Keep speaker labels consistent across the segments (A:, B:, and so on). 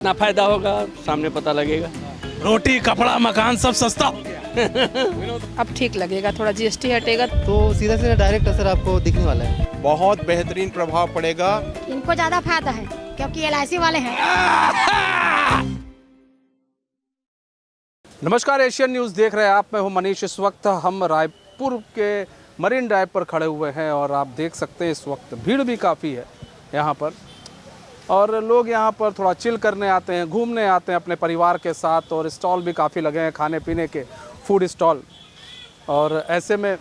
A: ना फायदा होगा सामने पता लगेगा।
B: रोटी कपड़ा मकान सब सस्ता हो गया।
C: अब ठीक लगेगा, थोड़ा जीएसटी हटेगा
D: तो सीधा सीधा डायरेक्ट असर आपको दिखने वाला है।
E: बहुत बेहतरीन प्रभाव पड़ेगा।
F: इनको ज्यादा फायदा है क्योंकि एलआईसी वाले हैं।
G: नमस्कार, एशियन न्यूज़ देख रहे हैं आप। मैं हूं मनीष। इस वक्त हम रायपुर के मरीन ड्राइव पर खड़े हुए हैं और आप देख सकते हैं इस वक्त भीड़ भी काफ़ी है यहाँ पर, और लोग यहाँ पर थोड़ा चिल करने आते हैं, घूमने आते हैं अपने परिवार के साथ, और स्टॉल भी काफ़ी लगे हैं खाने पीने के, फूड स्टॉल। और ऐसे में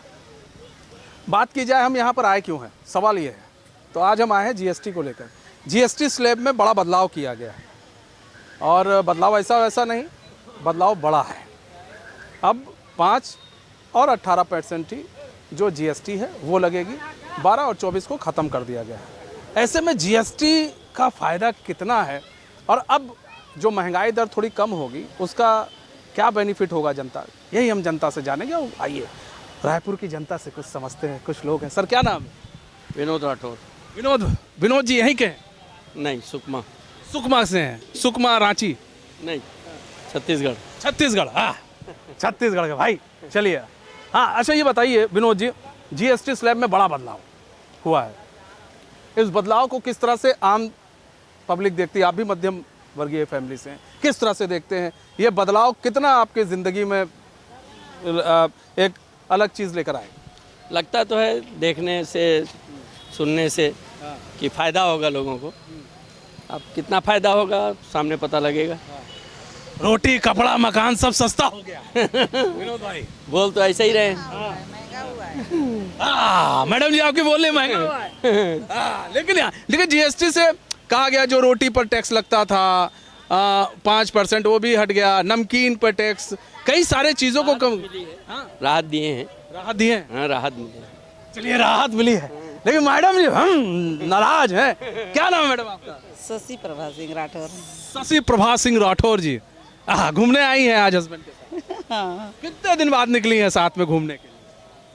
G: बात की जाए हम यहाँ पर आए क्यों हैं, सवाल ये है। तो आज हम आए हैं जीएसटी को लेकर। जीएसटी स्लैब में बड़ा बदलाव किया गया है, और बदलाव ऐसा वैसा नहीं, बदलाव बड़ा है। अब 5 और 18% ही जो जीएसटी है वो लगेगी, 12 और 24 को ख़त्म कर दिया गया है। ऐसे में जीएसटी का फ़ायदा कितना है, और अब जो महंगाई दर थोड़ी कम होगी उसका क्या बेनिफिट होगा जनता, यही हम जनता से जानेंगे। आइए रायपुर की जनता से कुछ समझते हैं। कुछ लोग हैं। सर क्या नाम है?
A: विनोद राठौर।
G: विनोद जी यहीं के हैं?
A: नहीं, सुकमा।
G: सुकमा से हैं? सुकमा रांची
A: नहीं, छत्तीसगढ़।
G: छत्तीसगढ़। हाँ, छत्तीसगढ़ के भाई। चलिए, हाँ अच्छा ये बताइए विनोद जी, जीएसटी स्लैब में बड़ा बदलाव हुआ है, इस बदलाव को किस तरह से आम पब्लिक देखती है? आप भी मध्यम वर्गीय फैमिली से हैं, किस तरह से देखते हैं ये बदलाव? कितना आपके ज़िंदगी में एक अलग चीज़ लेकर आए?
A: लगता तो है देखने से सुनने से कि फ़ायदा होगा लोगों को। अब कितना फ़ायदा होगा सामने पता लगेगा।
B: रोटी कपड़ा मकान सब सस्ता हो गया।
G: विनोद भाई
A: बोल तो ऐसे ही रहे।
G: मैडम जी आपकी बोलने महंगा लेकिन जीएसटी से कहा गया जो रोटी पर टैक्स लगता था 5% वो भी हट गया, नमकीन पर टैक्स, कई सारे चीज़ों को कम
A: राहत दिए हैं।
G: राहत दिए हैं।
A: हाँ, राहत मिली है।
G: चलिए राहत मिली है, लेकिन मैडम जी हम नाराज हैं। क्या नाम है मैडम आपका?
H: शशि प्रभा सिंह राठौर।
G: शशि प्रभा सिंह राठौर जी। घूमने आई हैं आज हस्बैंड के साथ?
H: हाँ,
G: कितने दिन बाद निकली हैं साथ में घूमने के लिए?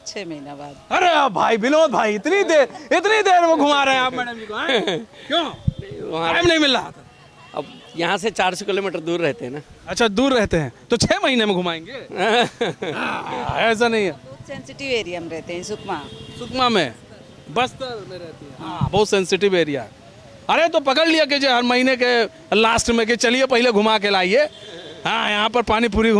H: 6 महीना बाद।
G: अरे भाई विनोद भाई, इतनी देर वो घुमा रहे हैं आप मैडम जी को, हैं? क्यों?
A: वहाँ
G: टाइम नहीं मिल रहा था?
A: अब यहाँ से 400 किलोमीटर दूर रहते हैं ना।
G: अच्छा दूर रहते हैं तो 6 महीने में घुमाएंगे? ऐसा नहीं है।
H: बहुत सेंसिटिव एरिया में रहते हैं,
G: सुकमा में, बस्तर में रहती है। हाँ, बहुत सेंसिटिव एरिया है। अरे तो पकड़ लिया कि हर महीने के लास्ट में कि चलिए पहले घुमा के लाइए, हाँ यहाँ पर पानी पूरी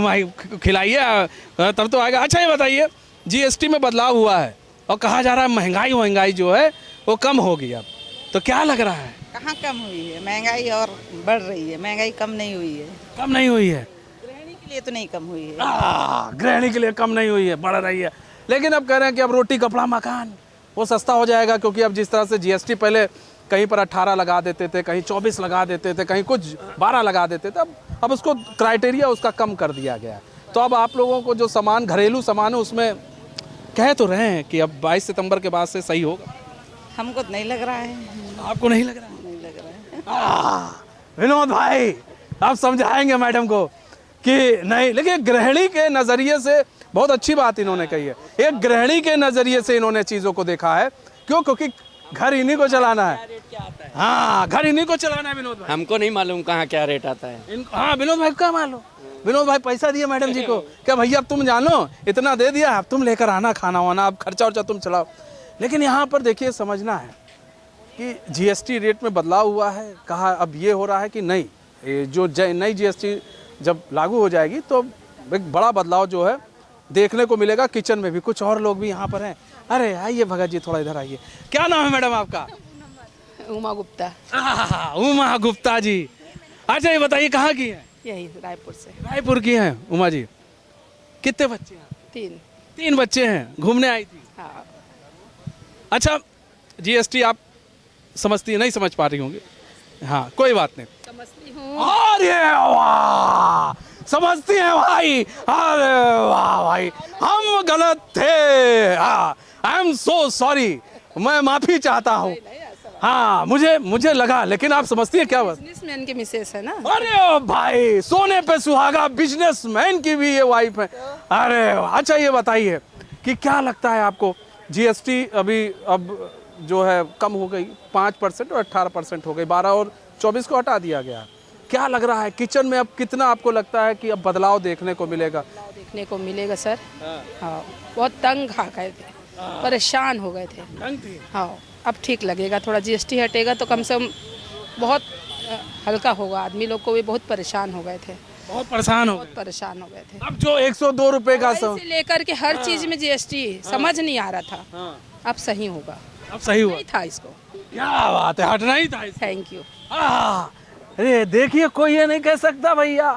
G: खिलाइए, तब तो आएगा। अच्छा ये बताइए, जीएसटी में बदलाव हुआ है और कहा जा रहा है महंगाई जो है वो कम होगी अब, तो क्या लग रहा है?
H: कहाँ कम हुई है? महंगाई और बढ़ रही है, महंगाई कम नहीं हुई है।
G: कम नहीं हुई है?
H: गृहिणी के लिए तो नहीं कम हुई है।
G: गृहिणी के लिए कम नहीं हुई है, बढ़ रही है। लेकिन अब कह रहे हैं कि अब रोटी कपड़ा मकान वो सस्ता हो जाएगा, क्योंकि अब जिस तरह से जीएसटी पहले कहीं पर 18 लगा देते थे, कहीं 24 लगा देते थे, कहीं कुछ 12 लगा देते थे, अब उसको क्राइटेरिया उसका कम कर दिया गया है। तो अब आप लोगों को जो सामान, घरेलू सामान है, उसमें कह तो रहे हैं कि अब 22 सितंबर के बाद से सही होगा।
H: हमको तो नहीं लग रहा है।
G: आपको नहीं लग रहा?
H: नहीं लग रहा है।
G: विनोद भाई आप समझाएंगे मैडम को कि नहीं, लेकिन गृहिणी के नज़रिए से बहुत अच्छी बात इन्होंने कही है। एक गृहिणी के नज़रिए से इन्होंने चीज़ों को देखा है। क्यों? क्योंकि घर इन्हीं को चलाना है। हाँ, घर इन्हीं को चलाना है विनोद भाई।
A: हमको नहीं मालूम कहाँ क्या रेट आता है।
G: हाँ विनोद भाई क्या मालूम? विनोद भाई पैसा दिए मैडम जी को, क्या भैया अब तुम जानो इतना दे दिया, अब तुम लेकर आना खाना वाना, अब खर्चा वर्चा तुम चलाओ। लेकिन यहाँ पर देखिए समझना है कि जीएसटी रेट में बदलाव हुआ है, कहा अब ये हो रहा है कि नहीं, ये जो नई जीएसटी जब लागू हो जाएगी तो एक बड़ा बदलाव जो है देखने को मिलेगा। किचन में भी कुछ और लोग भी यहाँ पर हैं। अरे आइए भगत जी, थोड़ा इधर आइए। क्या नाम है मैडम आपका?
C: उमा गुप्ता।
G: उमा गुप्ता जी। अच्छा ये बताइए कहाँ की है?
C: यही रायपुर से।
G: रायपुर की हैं उमा जी। कितने बच्चे हैं? 3 बच्चे हैं। घूमने आई थी?
C: हाँ।
G: अच्छा जीएसटी आप समझती नहीं समझ पा रही होंगी? हाँ कोई बात नहीं,
C: समझती हूँ।
G: अरे वाह, समझती हैं भाई। अरे वाह भाई, हम गलत थे। आई एम सो सॉरी, मैं माफी चाहता हूँ। हाँ मुझे लगा, लेकिन आप समझती हैं क्या बात?
C: बिजनेसमैन की मिसेस है ना।
G: अरे भाई, सोने पे सुहागा, बिजनेसमैन की भी ये वाइफ है। अरे अच्छा ये बताइए कि क्या लगता है आपको, जीएसटी अभी अब जो है कम हो गई, 5% और 18% हो गई, 12 और 24 को हटा दिया गया। क्या लग रहा है किचन में अब कितना आपको लगता है कि अब बदलाव देखने को मिलेगा?
C: देखने को मिलेगा सर। हाँ, बहुत तंग खा गए थे, परेशान हो गए थे। हाँ, अब ठीक लगेगा, थोड़ा जीएसटी हटेगा तो कम से कम बहुत हल्का होगा। आदमी लोग को भी बहुत परेशान हो गए थे,
G: बहुत परेशान हो
C: बहुत परेशान हो गए थे।
G: अब जो 102 रुपए का
C: दवाई से लेकर के हर चीज में जीएसटी समझ नहीं आ रहा था। अब सही होगा,
G: अब सही हुआ।
C: नहीं था इसको।
G: क्या बात है, हटना ही था इसको।
C: Thank you.
G: अरे देखिए, कोई ये नहीं कह सकता भैया,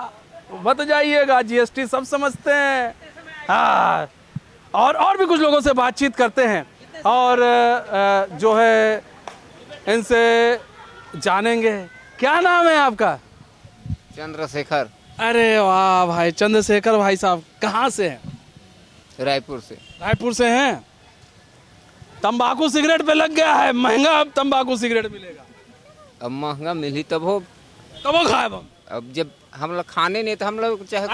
G: बत जाइएगा, जीएसटी सब समझते हैं। हाँ, और भी कुछ लोगों से बातचीत करते हैं और जो है इनसे जानेंगे। क्या नाम है आपका?
I: चंद्रशेखर,
G: अरे वाह भाई, चंद्रशेखर भाई साहब कहाँ से हैं?
I: रायपुर से।
G: रायपुर से हैं। तंबाकू सिगरेट पे लग गया है, महंगा अब तंबाकू सिगरेट मिलेगा।
I: अब महंगा मिली तब हो,
G: कब वो खाए हम?
I: अब जब हम लोग खाने नहीं तो हम लोग चाहे।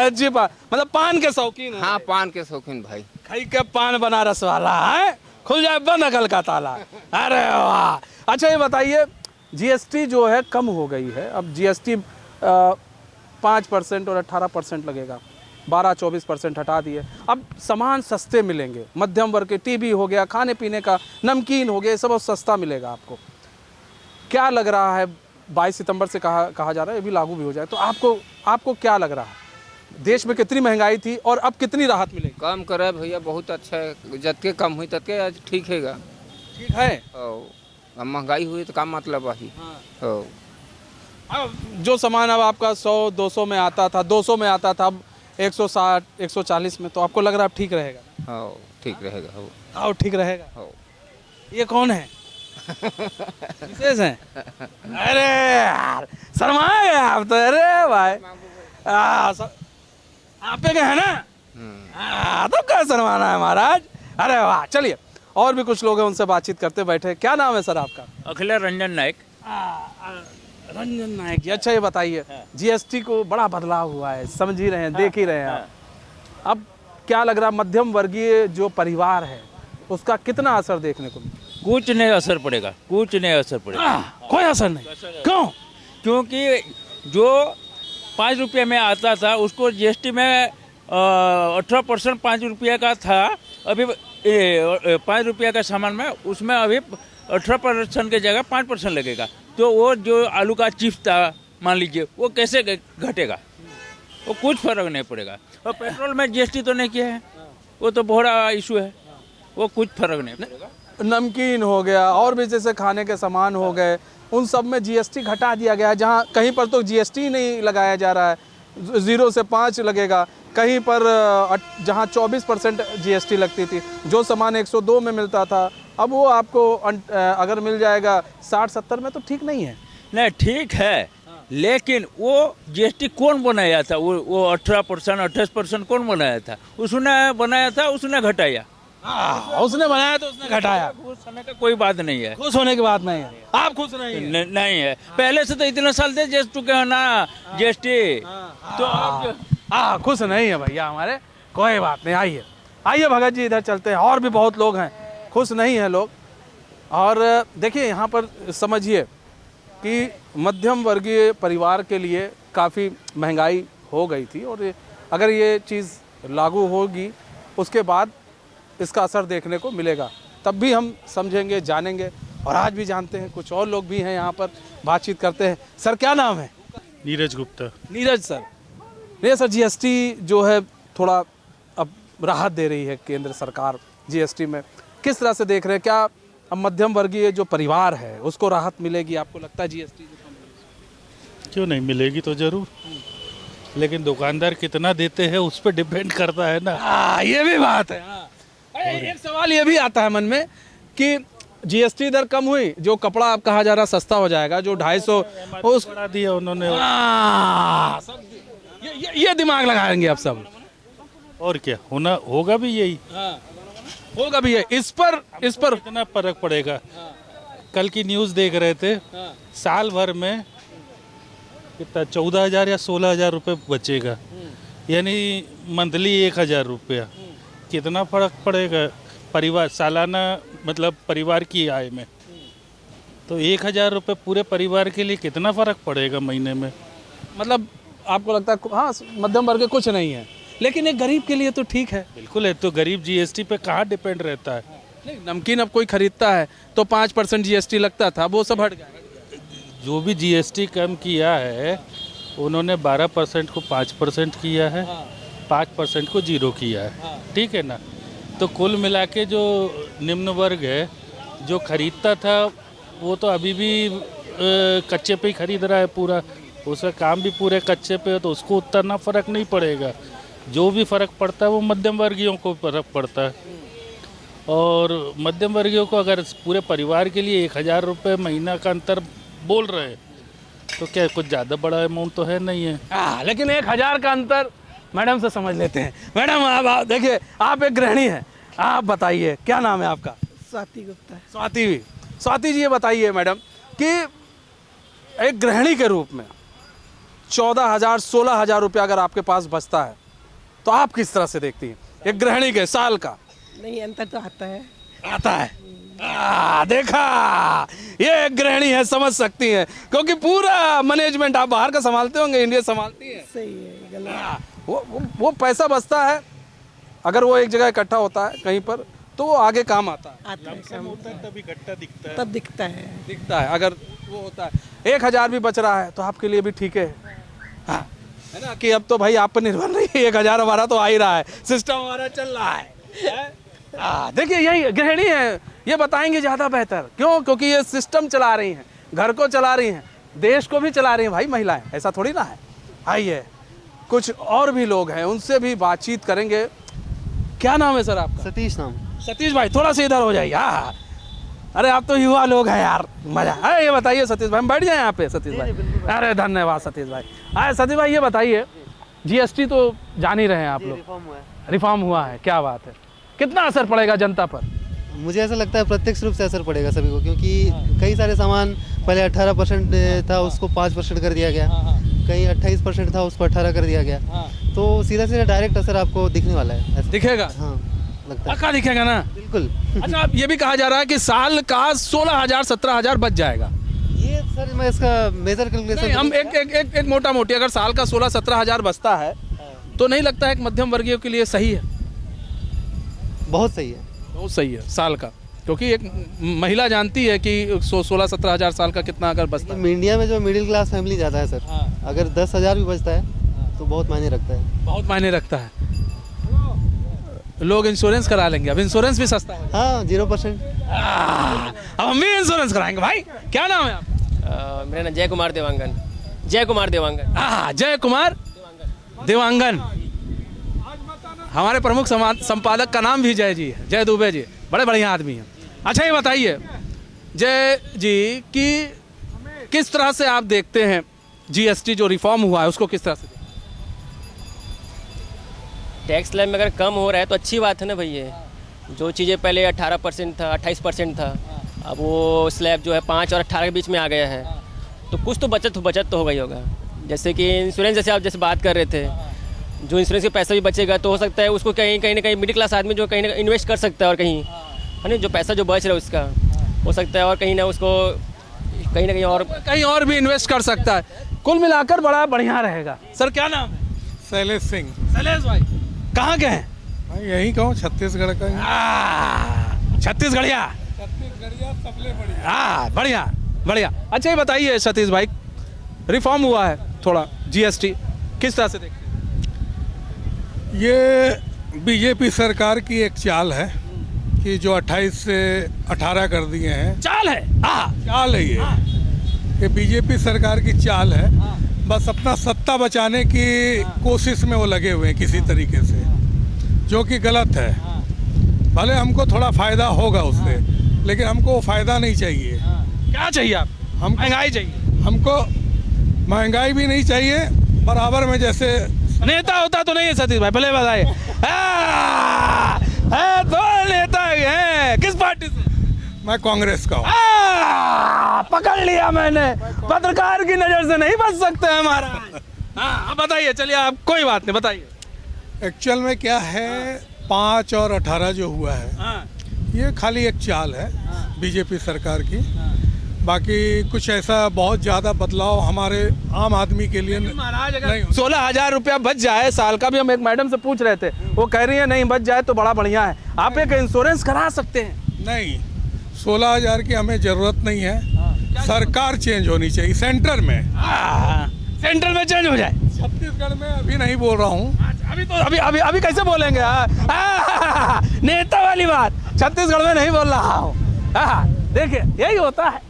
G: अच्छी बात, मतलब पान के शौकीन है।
I: हाँ, पान के शौकीन भाई।
G: खाई के पान बनारस वाला है, खुल जाए बंद अकल का ताला। अरे वाह। अच्छा ये बताइए, जीएसटी जो है कम हो गई है, अब जीएसटी 5% और 18% लगेगा, 12-24% हटा दिए। अब सामान सस्ते मिलेंगे, मध्यम वर्ग के, टीवी हो गया, खाने पीने का, नमकीन हो गया, सब सस्ता मिलेगा आपको। क्या लग रहा है, 22 सितंबर से कहा जा रहा है, ये भी लागू भी हो जाए तो आपको क्या लग रहा है, देश में कितनी महंगाई थी और अब कितनी राहत मिलेगी?
I: कम करे भैया, बहुत अच्छा है। जतके कम हुई ततके आज ठीक हैगा।
G: ठीक है।
I: अब महंगाई हुई तो का मतलब वही।
G: अब जो सामान अब आपका 100-200 में आता था, 200 में आता था, अब 160-140 में, तो आपको लग रहा है अब ठीक रहेगा?
I: हाँ, ठीक रहेगा।
G: हाँ, ठीक रहेगा। ये कौन है? विशेष है? अरे यार, शर्मा गए आप तो। अरे भाई, आप पे गए हैं ना? तो क्या शर्माना है महाराज। अरे वाह, चलिए और भी कुछ लोग हैं, उनसे बातचीत करते बैठे। क्या नाम है सर आपका?
J: अखिलेश रंजन नायक।
G: रंजन नायक जी। अच्छा ये बताइए, जीएसटी को बड़ा बदलाव हुआ है, समझ ही रहे हैं, देख ही रहे हैं आप। अब क्या लग रहा है, मध्यम वर्गीय जो परिवार है उसका कितना असर देखने को मिलेगा?
J: कुछ नहीं असर पड़ेगा, कुछ नहीं असर पड़ेगा।
G: कोई असर नहीं? क्यों?
J: क्योंकि जो 5 रुपये में आता था उसको जीएसटी में 18% 5 रुपये का था। अभी 5 रुपये का सामान में उसमें अभी 18% की जगह 5% लगेगा। तो वो जो आलू का चिप्स था मान लीजिए, वो कैसे घटेगा? वो कुछ फर्क नहीं पड़ेगा। और पेट्रोल में जीएसटी तो नहीं किया है, वो तो बहुत बड़ा इशू है, वो कुछ फर्क नहीं पड़ेगा।
G: नमकीन हो गया और भी जैसे खाने के सामान हो गए, उन सब में जीएसटी घटा दिया गया है। जहाँ कहीं पर तो जीएसटी नहीं लगाया जा रहा है, 0 से 5 लगेगा, कहीं पर जहाँ 24% जीएसटी लगती थी, जो सामान 102 में मिलता था अब वो आपको अगर मिल जाएगा 60-70 में, तो ठीक नहीं है।
J: नहीं, ठीक है, लेकिन वो जीएसटी कौन बनाया था? वो 18%, 28% कौन बनाया था? उसने बनाया था, उसने घटाया।
G: उसने बनाया तो उसने घटाया।
J: खुश होने का कोई बात नहीं है।
G: खुश होने की बात नहीं है। आप खुश नहीं है?
J: नहीं है। पहले से तो इतने साल से जीएसटी चुके हो ना, जीएसटी तो
G: आप खुश नहीं है भैया हमारे। कोई बात नहीं, आइए भगत जी, इधर चलते हैं। और भी बहुत लोग हैं, खुश नहीं है लोग। और देखिए यहाँ पर समझिए कि मध्यम वर्गीय परिवार के लिए काफ़ी महंगाई हो गई थी, और अगर ये चीज़ लागू होगी उसके बाद इसका असर देखने को मिलेगा, तब भी हम समझेंगे, जानेंगे। और आज भी जानते हैं, कुछ और लोग भी हैं यहाँ पर, बातचीत करते हैं। सर क्या नाम है?
B: नीरज गुप्ता।
G: नीरज सर। नहीं सर, जीएसटी जो है थोड़ा अब राहत दे रही है केंद्र सरकार जीएसटी में, किस तरह से देख रहे हैं? क्या अब मध्यम वर्गीय जो परिवार है उसको राहत मिलेगी, आपको लगता है जीएसटी?
B: क्यों नहीं मिलेगी, तो जरूर, लेकिन दुकानदार कितना देते हैं उस पर डिपेंड करता है ना।
G: ये भी बात है। एक सवाल ये भी आता है मन में कि जीएसटी दर कम हुई, जो कपड़ा आप कहा जा रहा सस्ता हो जाएगा, जो 250 उस
B: बढ़ा दिया उन्होंने।
G: ये दिमाग लगाएंगे आप सब,
B: और क्या होना होगा भी यही।
G: होगा भी है। इस पर
B: कितना फर्क पड़ेगा? कल की न्यूज़ देख रहे थे, साल भर में कितना 14,000 या 16,000 रुपये बचेगा, यानी मंथली 1,000 रुपया। कितना फर्क पड़ेगा परिवार सालाना, मतलब परिवार की आय में? तो 1000 रुपये पूरे परिवार के लिए कितना फ़र्क पड़ेगा महीने में?
G: मतलब आपको लगता है हाँ मध्यम वर्ग के कुछ नहीं है, लेकिन एक गरीब के लिए तो ठीक है।
B: बिल्कुल है, तो गरीब जीएसटी पे कहाँ डिपेंड रहता है?
G: नहीं, नमकीन अब कोई खरीदता है तो 5% जीएसटी लगता था, वो सब हट गया।
B: जो भी जीएसटी कम किया है उन्होंने 12% को 5% किया है, 5% को 0 किया है, ठीक है ना। तो कुल मिला के जो निम्न वर्ग है जो खरीदता था वो तो अभी भी कच्चे पे ही खरीद रहा है पूरा, उसका काम भी पूरे कच्चे पे है, तो उसको उतना फ़र्क नहीं पड़ेगा। जो भी फ़र्क पड़ता है वो मध्यम वर्गीयों को फ़र्क पड़ता है। और मध्यम वर्गीयों को अगर पूरे परिवार के लिए 1000 रुपये महीना का अंतर बोल रहे हैं तो क्या कुछ ज़्यादा बड़ा अमाउंट तो है नहीं है।
G: लेकिन 1000 का अंतर मैडम से समझ लेते हैं। मैडम आप देखिए, आप एक गृहिणी हैं, आप बताइए क्या नाम है आपका?
H: स्वाति गुप्ता।
G: स्वाति जी ये बताइए मैडम कि एक गृहिणी के रूप में 14,000 16,000 रुपया अगर आपके पास बचता है तो आप किस तरह से देखती हैं एक गृहिणी के साल का?
H: नहीं, अंतर तो आता है।
G: देखा, ये एक गृहिणी है, समझ सकती हैं, क्योंकि पूरा मैनेजमेंट आप बाहर का संभालते होंगे, इंडिया संभालती है।
H: सही है, गलत।
G: वो पैसा बचता है, अगर वो एक जगह इकट्ठा होता है कहीं पर तो वो आगे काम आता है।
B: तब इकट्ठा दिखता है,
H: तब दिखता है।
G: अगर वो होता है 1000 भी बच रहा है तो आपके लिए भी ठीक है। हाँ, है ना कि अब तो भाई आप पर निर्भर नहीं है, 1000 हमारा तो आ ही रहा है, सिस्टम हमारा चल रहा है। देखिए यही गृहिणी है, ये बताएंगे ज़्यादा बेहतर। क्यों? क्योंकि ये सिस्टम चला रही हैं, घर को चला रही हैं, देश को भी चला रही हैं भाई महिलाएं, ऐसा थोड़ी ना है। आइए कुछ और भी लोग हैं, उनसे भी बातचीत करेंगे। क्या नाम है सर आपका?
D: सतीश नाम।
G: सतीश भाई थोड़ा सा इधर हो जाइए। हाँ, अरे आप तो युवा लोग हैं यार, मजा। अरे ये बताइए सतीश भाई, हम बैठ जाए यहाँ पे सतीश भाई। अरे धन्यवाद सतीश भाई। अरे सतीश भाई ये बताइए, जीएसटी तो जान ही रहे हैं आप लोग, रिफॉर्म हुआ है, क्या बात है, कितना असर पड़ेगा जनता पर?
D: मुझे ऐसा लगता है प्रत्यक्ष रूप से असर पड़ेगा सभी को, क्योंकि कई सारे सामान पहले 18% था उसको 5% कर दिया गया, कहीं 28% था उसको 18 कर दिया गया, तो सीधा सीधा डायरेक्ट असर आपको दिखने वाला है।
G: दिखेगा?
D: हाँ, लगता है।
G: पक्का दिखेगा ना?
D: बिल्कुल।
G: अच्छा, अब ये भी कहा जा रहा है कि साल का 16,000 17,000 बच जाएगा।
D: ये सर मैं इसका मेजर कैलकुलेशन
G: हम एक मोटा मोटी अगर साल का 16-17,000 बचता है तो नहीं लगता है एक मध्यम वर्गीय के लिए सही है?
D: बहुत सही है,
G: बहुत सही है साल का, क्योंकि एक महिला जानती है कि 16-17,000 साल का कितना अगर बचता है।
D: इंडिया में जो मिडिल क्लास फैमिली ज़्यादा है सर, अगर 10,000 भी बचता है तो बहुत मायने रखता है।
G: बहुत मायने रखता है। लोग इंश्योरेंस करा लेंगे, अब इंश्योरेंस भी सस्ता है।
D: हाँ, 0%।
G: अब हम भी इंश्योरेंस कराएंगे भाई। क्या नाम है आप?
K: मेरा नाम जय कुमार देवांगन। जय कुमार
G: देवांगन। हमारे प्रमुख संपादक का नाम भी जय जी है, जय दुबे जी, बड़े बढ़िया आदमी हैं। अच्छा ये बताइए जय जी कि किस तरह से आप देखते हैं जीएसटी जो रिफॉर्म हुआ है उसको, किस तरह से?
K: टैक्स स्लैब में अगर कम हो रहा है तो अच्छी बात है ना भैया। जो चीज़ें पहले 18% था, 28% था, अब वो स्लैब जो है 5 और 18 के बीच में आ गया है, तो कुछ तो बचत तो हो गई होगा। जैसे कि इंश्योरेंस, जैसे आप बात कर रहे थे, जो इंश्योरेंस के पैसा भी बचेगा तो हो सकता है उसको कहीं ना कहीं मिडिल क्लास आदमी जो कहीं ना इन्वेस्ट कर सकता है, और कहीं है ना जो पैसा जो बच रहा है उसका हो सकता है और कहीं ना उसको कहीं ना कहीं और
G: भी इन्वेस्ट कर सकता है। कुल मिलाकर बड़ा बढ़िया रहेगा। सर क्या नाम है?
E: शैलेश सिंह।
G: शैलेश भाई कहाँ के हैं?
E: भाई यही कहूँ, छत्तीसगढ़ का।
G: छत्तीसगढ़िया
E: सबले बढ़िया।
G: हाँ, बढ़िया। अच्छा ये बताइए सतीश भाई, रिफॉर्म हुआ है थोड़ा जीएसटी, किस तरह से देखते हैं?
E: ये बीजेपी सरकार की एक चाल है कि जो 28 से 18 कर दिए हैं।
G: चाल है
E: ये बीजेपी सरकार की चाल है। बस अपना सत्ता बचाने की कोशिश में वो लगे हुए हैं किसी तरीके से, जो कि गलत है। भले हमको थोड़ा फ़ायदा होगा उससे, लेकिन हमको वो फ़ायदा नहीं चाहिए।
G: क्या चाहिए आप? महंगाई चाहिए।
E: हमको महंगाई भी नहीं चाहिए, बराबर में जैसे
G: नेता होता तो नहीं है सतीश भाई, भले बताइए। तो नेता है किस पार्टी से?
E: मैं कांग्रेस का हूँ।
G: पकड़ लिया मैंने, पत्रकार की नजर से नहीं बच सकते हमारा। अब बताइए, चलिए आप, कोई बात नहीं, बताइए।
E: एक्चुअल में क्या है, 5 और 18 जो हुआ है, ये खाली एक चाल है बीजेपी सरकार की। बाकी कुछ ऐसा बहुत ज़्यादा बदलाव हमारे आम आदमी के लिए नहीं।
G: 16,000 रुपया बच जाए साल का भी, हम एक मैडम से पूछ रहे थे, वो कह रही है नहीं बच जाए तो बड़ा बढ़िया है। आप एक इंश्योरेंस करा सकते हैं?
E: नहीं, 16,000 की हमें ज़रूरत नहीं है। सरकार चेंज होनी चाहिए सेंटर में।
G: सेंट्रल में चेंज हो जाए।
E: छत्तीसगढ़ में अभी नहीं बोल रहा हूँ।
G: अभी तो अभी कैसे बोलेंगे? नेता वाली बात, छत्तीसगढ़ में नहीं बोल रहा हूँ। देखिए यही होता है,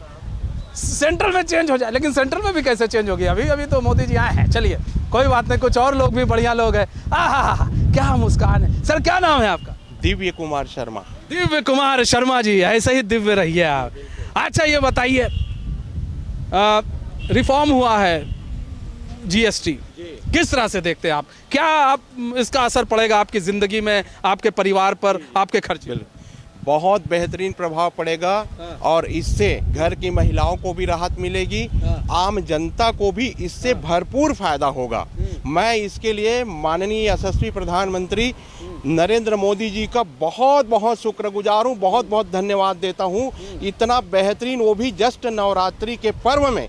G: सेंट्रल में चेंज हो जाए। लेकिन सेंट्रल में भी कैसे चेंज होगी? अभी तो मोदी जी आए हैं। चलिए कोई बात नहीं, कुछ और लोग भी बढ़िया लोग हैं। क्या मुस्कान है। सर क्या नाम है आपका?
L: दिव्य कुमार शर्मा।
G: दिव्य कुमार शर्मा जी, ऐसे ही दिव्य रहिए आप। अच्छा ये बताइए, रिफॉर्म हुआ है जीएसटी, किस तरह से देखते हैं आप? क्या आप इसका असर पड़ेगा आपकी ज़िंदगी में, आपके परिवार पर, आपके खर्च में?
L: बहुत बेहतरीन प्रभाव पड़ेगा और इससे घर की महिलाओं को भी राहत मिलेगी, आम जनता को भी इससे भरपूर फायदा होगा। मैं इसके लिए माननीय यशस्वी प्रधानमंत्री नरेंद्र मोदी जी का बहुत बहुत शुक्रगुजार हूँ, बहुत बहुत धन्यवाद देता हूँ। इतना बेहतरीन, वो भी जस्ट नवरात्रि के पर्व में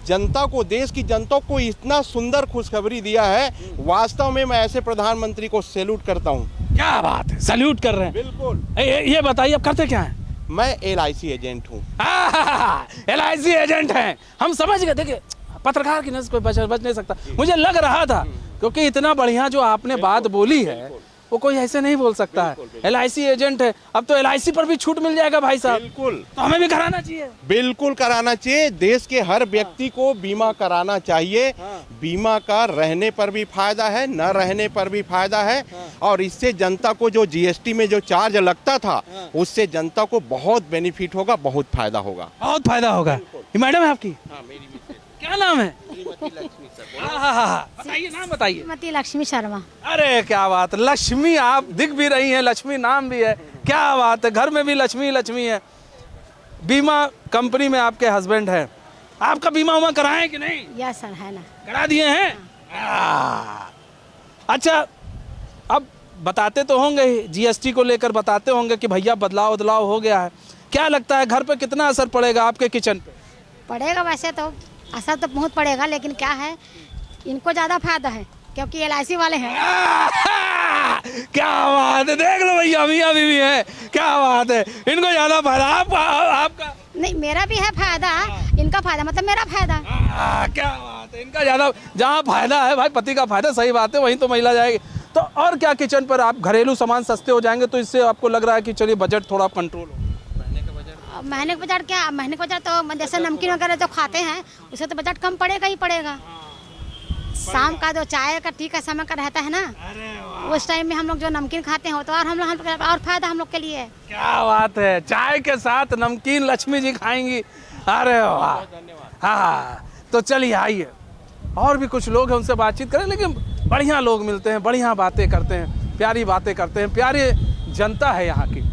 L: जनता को, देश की जनता को इतना सुंदर खुशखबरी दिया है। वास्तव में मैं ऐसे प्रधानमंत्री को सैल्यूट करता हूँ।
G: क्या बात है, सैल्यूट कर रहे हैं।
L: बिल्कुल।
G: ये बताइए आप करते क्या हैं?
L: मैं LIC एजेंट हूँ।
G: LIC एजेंट हैं, हम समझ गए। देखिए पत्रकार की नज़र कोई बच नहीं सकता। मुझे लग रहा था क्योंकि इतना बढ़िया जो आपने बात बोली है वो कोई ऐसे नहीं बोल सकता है। LIC एजेंट है, अब तो LIC पर भी छूट मिल जाएगा भाई साहब।
L: बिल्कुल,
G: तो हमें भी कराना चाहिए।
L: बिल्कुल कराना चाहिए। देश के हर व्यक्ति को बीमा कराना चाहिए। बीमा का रहने पर भी फायदा है, न रहने पर भी फायदा है। और इससे जनता को जो GST में जो चार्ज लगता था उससे जनता को बहुत बेनिफिट होगा, बहुत फायदा होगा।
G: बहुत फायदा होगा। ये मैडम है आपकी? क्या नाम है? बताइए, नाम बताइए।
F: श्रीमती लक्ष्मी शर्मा।
G: अरे क्या बात, लक्ष्मी आप दिख भी रही हैं, लक्ष्मी नाम भी है, क्या बात है। घर में भी लक्ष्मी लक्ष्मी है। बीमा कंपनी में आपके हस्बैंड है, आपका बीमा उमा कराएं कि नहीं?
F: यस सर, है ना,
G: करा दिए हैं। अच्छा, अब बताते तो होंगे GST को लेकर, बताते होंगे कि भैया बदलाव हो गया है। क्या लगता है घर पे कितना असर पड़ेगा आपके किचन पे?
F: पड़ेगा, वैसे तो असर तो बहुत पड़ेगा, लेकिन क्या है, इनको ज़्यादा फायदा है क्योंकि LIC वाले हैं।
G: क्या बात है, देख लो भैया, मियाँ बीवी है, क्या बात है, इनको ज़्यादा फायदा। आपका
F: नहीं, मेरा भी है फायदा, इनका फायदा मतलब मेरा फायदा।
G: क्या बात है, इनका ज़्यादा, जहाँ फायदा है भाई, पति का फायदा, सही बात है, वहीं तो महिला जाएगी। तो और क्या किचन पर आप घरेलू सामान सस्ते हो जाएंगे तो इससे आपको लग रहा है कि चलिए बजट थोड़ा कंट्रोल हो?
F: महीने का बजट क्या, महीने का बजट तो जैसे नमकीन वगैरह जो खाते हैं उससे तो बजट कम पड़ेगा ही पड़ेगा। शाम का जो चाय का टी का समय का रहता है ना, उस टाइम में हम लोग जो नमकीन खाते हैं तो और हम लोग और फायदा हम लोग के लिए। क्या
G: बात है, चाय के साथ नमकीन लक्ष्मी जी खाएंगी। अरे वाह। हाँ, तो चलिए आइए, और भी कुछ लोग हैं उनसे बातचीत करें। लेकिन बढ़िया लोग मिलते हैं, बढ़िया बातें करते हैं, प्यारी बातें करते हैं, प्यारी जनता है यहाँ की।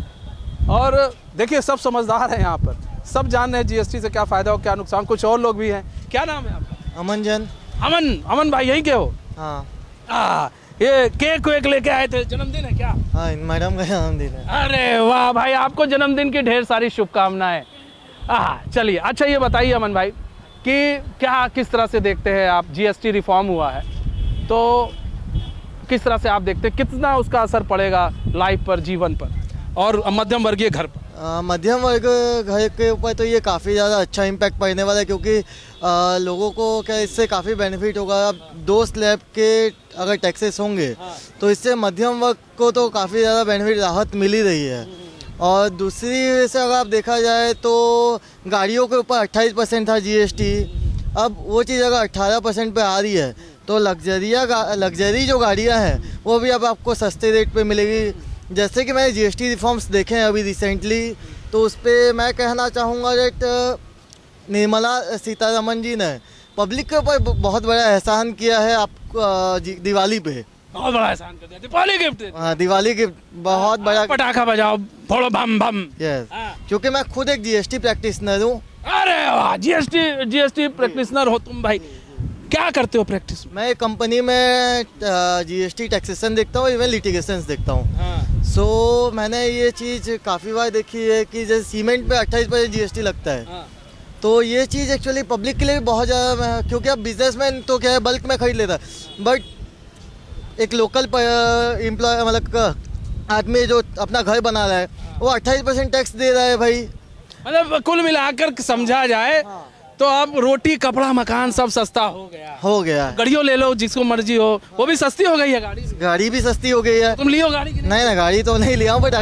G: और देखिए सब समझदार हैं यहाँ पर, सब जान रहे हैं GST से क्या फ़ायदा हो, क्या नुकसान। कुछ और लोग भी हैं। क्या नाम है आपका?
D: अमन जैन।
G: अमन भाई यहीं के हो?
D: हाँ।
G: ये केक वेक लेके आए थे, जन्मदिन है क्या?
D: हाँ, मैडम का जन्मदिन है।
G: अरे वाह भाई, आपको जन्मदिन की ढेर सारी शुभकामनाएं। चलिए, अच्छा ये बताइए अमन भाई कि क्या, किस तरह से देखते हैं आप, GST रिफॉर्म हुआ है तो किस तरह से आप देखते हैं, कितना उसका असर पड़ेगा लाइफ पर, जीवन पर और मध्यम वर्गीय घर पर?
D: मध्यम वर्ग घर के ऊपर तो ये काफ़ी ज़्यादा अच्छा इम्पैक्ट पड़ने वाला है, क्योंकि लोगों को क्या इससे काफ़ी बेनिफिट होगा। अब 2 स्लैब के अगर टैक्सेस होंगे तो इससे मध्यम वर्ग को तो काफ़ी ज़्यादा बेनिफिट, राहत मिल ही रही है। और दूसरी वजह से अगर आप देखा जाए तो गाड़ियों के ऊपर 28% था GST, अब वो चीज़ अगर 18% पे आ रही है तो लग्जरी जो गाड़ियाँ हैं वो भी अब आपको सस्ते रेट पे मिलेगी। जैसे कि मैंने GST रिफॉर्म्स देखे हैं अभी रिसेंटली, तो उस पर मैं कहना चाहूँगा कि निर्मला सीतारमन जी ने पब्लिक के ऊपर बहुत बड़ा एहसान किया है। आप दिवाली पे
G: बहुत बड़ा एहसान कर दिया, दिवाली गिफ्ट।
D: हाँ, दिवाली गिफ्ट बहुत बड़ा,
G: पटाखा बजाओ, फोड़ो बम बम।
D: यस, क्योंकि मैं खुद एक GST प्रैक्टिशनर हूँ।
G: अरे वाह, GST प्रैक्टिशनर हो तुम भाई, क्या करते हो प्रैक्टिस?
D: मैं कंपनी में GST टैक्सेशन देखता हूँ, इवन लिटिगेशंस देखता हूँ। सो मैंने ये चीज़ काफ़ी बार देखी है कि जैसे सीमेंट पे 28% GST लगता है,
M: तो ये चीज़ एक्चुअली पब्लिक के लिए भी बहुत ज़्यादा, क्योंकि अब बिजनेसमैन तो क्या है बल्क में खरीद लेता है, बट एक लोकल एम्प्लॉय मतलब आदमी जो अपना घर बना रहा है वो 28% टैक्स दे रहा है भाई।
G: मतलब कुल मिलाकर समझा जाए तो अब रोटी कपड़ा मकान सब सस्ता हो गया। गाड़ियों ले लो जिसको मर्जी हो, वो भी सस्ती हो गई है।
M: गाड़ी भी सस्ती हो गई है।
G: तुम लियो गाड़ी?
M: नहीं ना, गाड़ी तो नहीं लिया हूँ, बट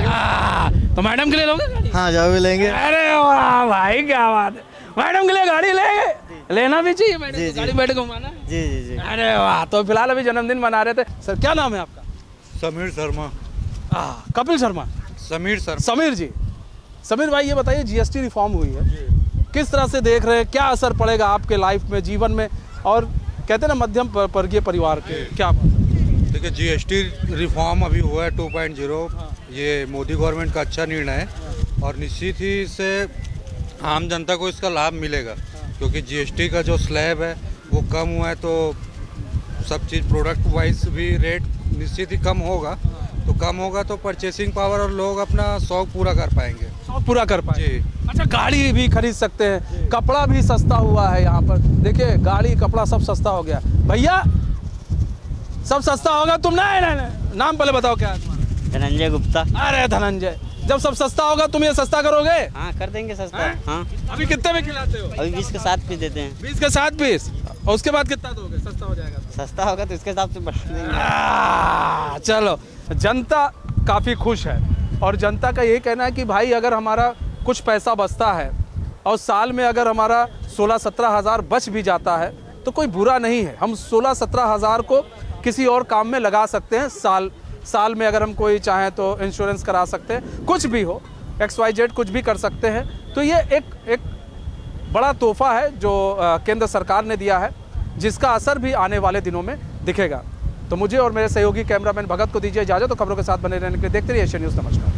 G: तो मैडम के लिए लोगे गाड़ी?
M: हाँ जरूर लेंगे।
G: अरे वाह भाई क्या बात है, मैडम के लिए गाड़ी लेंगे, लेना भी चाहिए मैडम को, गाड़ी बैठ घुमाना।
M: जी जी जी।
G: अरे वाह। तो फिलहाल अभी जन्मदिन मना रहे थे। सर क्या नाम है आपका?
N: समीर शर्मा।
G: कपिल शर्मा?
N: समीर शर्मा।
G: समीर जी। समीर भाई ये बताइए, जीएसटी रिफॉर्म हुई है, किस तरह से देख रहे हैं, क्या असर पड़ेगा आपके लाइफ में, जीवन में, और कहते हैं ना मध्यम वर्गीय परिवार के, क्या
N: देखिए जीएसटी रिफॉर्म अभी हुआ है 2.0, ये मोदी गवर्नमेंट का अच्छा निर्णय है और निश्चित ही इससे आम जनता को इसका लाभ मिलेगा, क्योंकि जीएसटी का जो स्लैब है वो कम हुआ है, तो सब चीज़ प्रोडक्ट वाइज भी रेट निश्चित ही कम होगा, तो कम होगा तो परचेसिंग पावर और लोग अपना शौक पूरा कर पाएंगे।
G: शौक पूरा कर पाएंगे। अच्छा, गाड़ी भी खरीद सकते हैं, कपड़ा भी सस्ता हुआ है यहाँ पर, देखिए गाड़ी कपड़ा सब सस्ता हो गया। भैया सब सस्ता होगा? तुम नहीं, नाम पहले बताओ क्या है तुम्हारा?
O: धनंजय गुप्ता।
G: अरे धनंजय, जब सब सस्ता होगा तुम ये सस्ता करोगे?
O: हाँ कर देंगे सस्ता। हाँ
G: अभी कितने में खिलाते हो?
O: अभी 20 के 7 पीस देते हैं।
G: 20 के 7 पीस, और उसके बाद कितना दोगे? सस्ता हो जाएगा तो?
O: सस्ता होगा तो इसके हिसाब से बढ़ा देंगे।
G: चलो, जनता काफ़ी खुश है और जनता का ये कहना है कि भाई अगर हमारा कुछ पैसा बचता है और साल में अगर हमारा 16-17 हज़ार बच भी जाता है तो कोई बुरा नहीं है। हम 16-17 हज़ार को किसी और काम में लगा सकते हैं। साल में अगर हम कोई चाहें तो इंश्योरेंस करा सकते हैं, कुछ भी हो, XYZ कुछ भी कर सकते हैं। तो ये एक बड़ा तोहफा है जो केंद्र सरकार ने दिया है, जिसका असर भी आने वाले दिनों में दिखेगा। तो मुझे और मेरे सहयोगी कैमरामैन भगत को दीजिए इजाज़त। तो खबरों के साथ बने रहने के लिए देखते रहिए एशियन न्यूज़। नमस्कार।